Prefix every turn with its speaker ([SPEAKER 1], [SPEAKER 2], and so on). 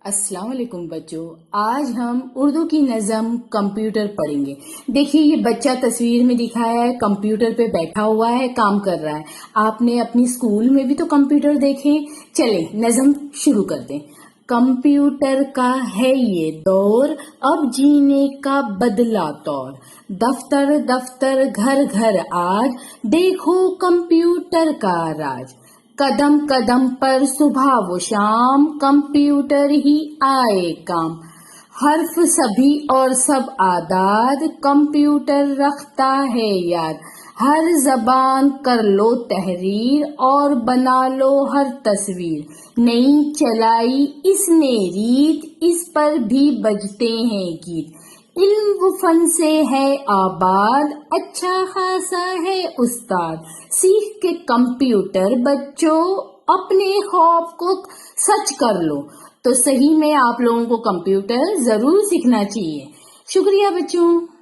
[SPEAKER 1] السلام علیکم بچوں، آج ہم اردو کی نظم کمپیوٹر پڑھیں گے۔ دیکھیے یہ بچہ تصویر میں دکھایا ہے، کمپیوٹر پہ بیٹھا ہوا ہے، کام کر رہا ہے۔ آپ نے اپنی اسکول میں بھی تو کمپیوٹر دیکھیں۔ چلیں نظم شروع کر دیں۔ کمپیوٹر کا ہے یہ دور، اب جینے کا بدلا طور، دفتر دفتر گھر گھر آج، دیکھو کمپیوٹر کا راج۔ قدم قدم پر صبح و شام، کمپیوٹر ہی آئے کام۔ حرف سبھی اور سب اعداد، کمپیوٹر رکھتا ہے یاد۔ ہر زبان کر لو تحریر، اور بنا لو ہر تصویر۔ نئی چلائی اس نے ریت، اس پر بھی بجتے ہیں گیت۔ علم و فن سے ہے آباد، اچھا خاصا ہے استاد۔ سیکھ کے کمپیوٹر بچوں، اپنے خواب کو سچ کر لو۔ تو صحیح میں آپ لوگوں کو کمپیوٹر ضرور سیکھنا چاہیے۔ شکریہ بچوں۔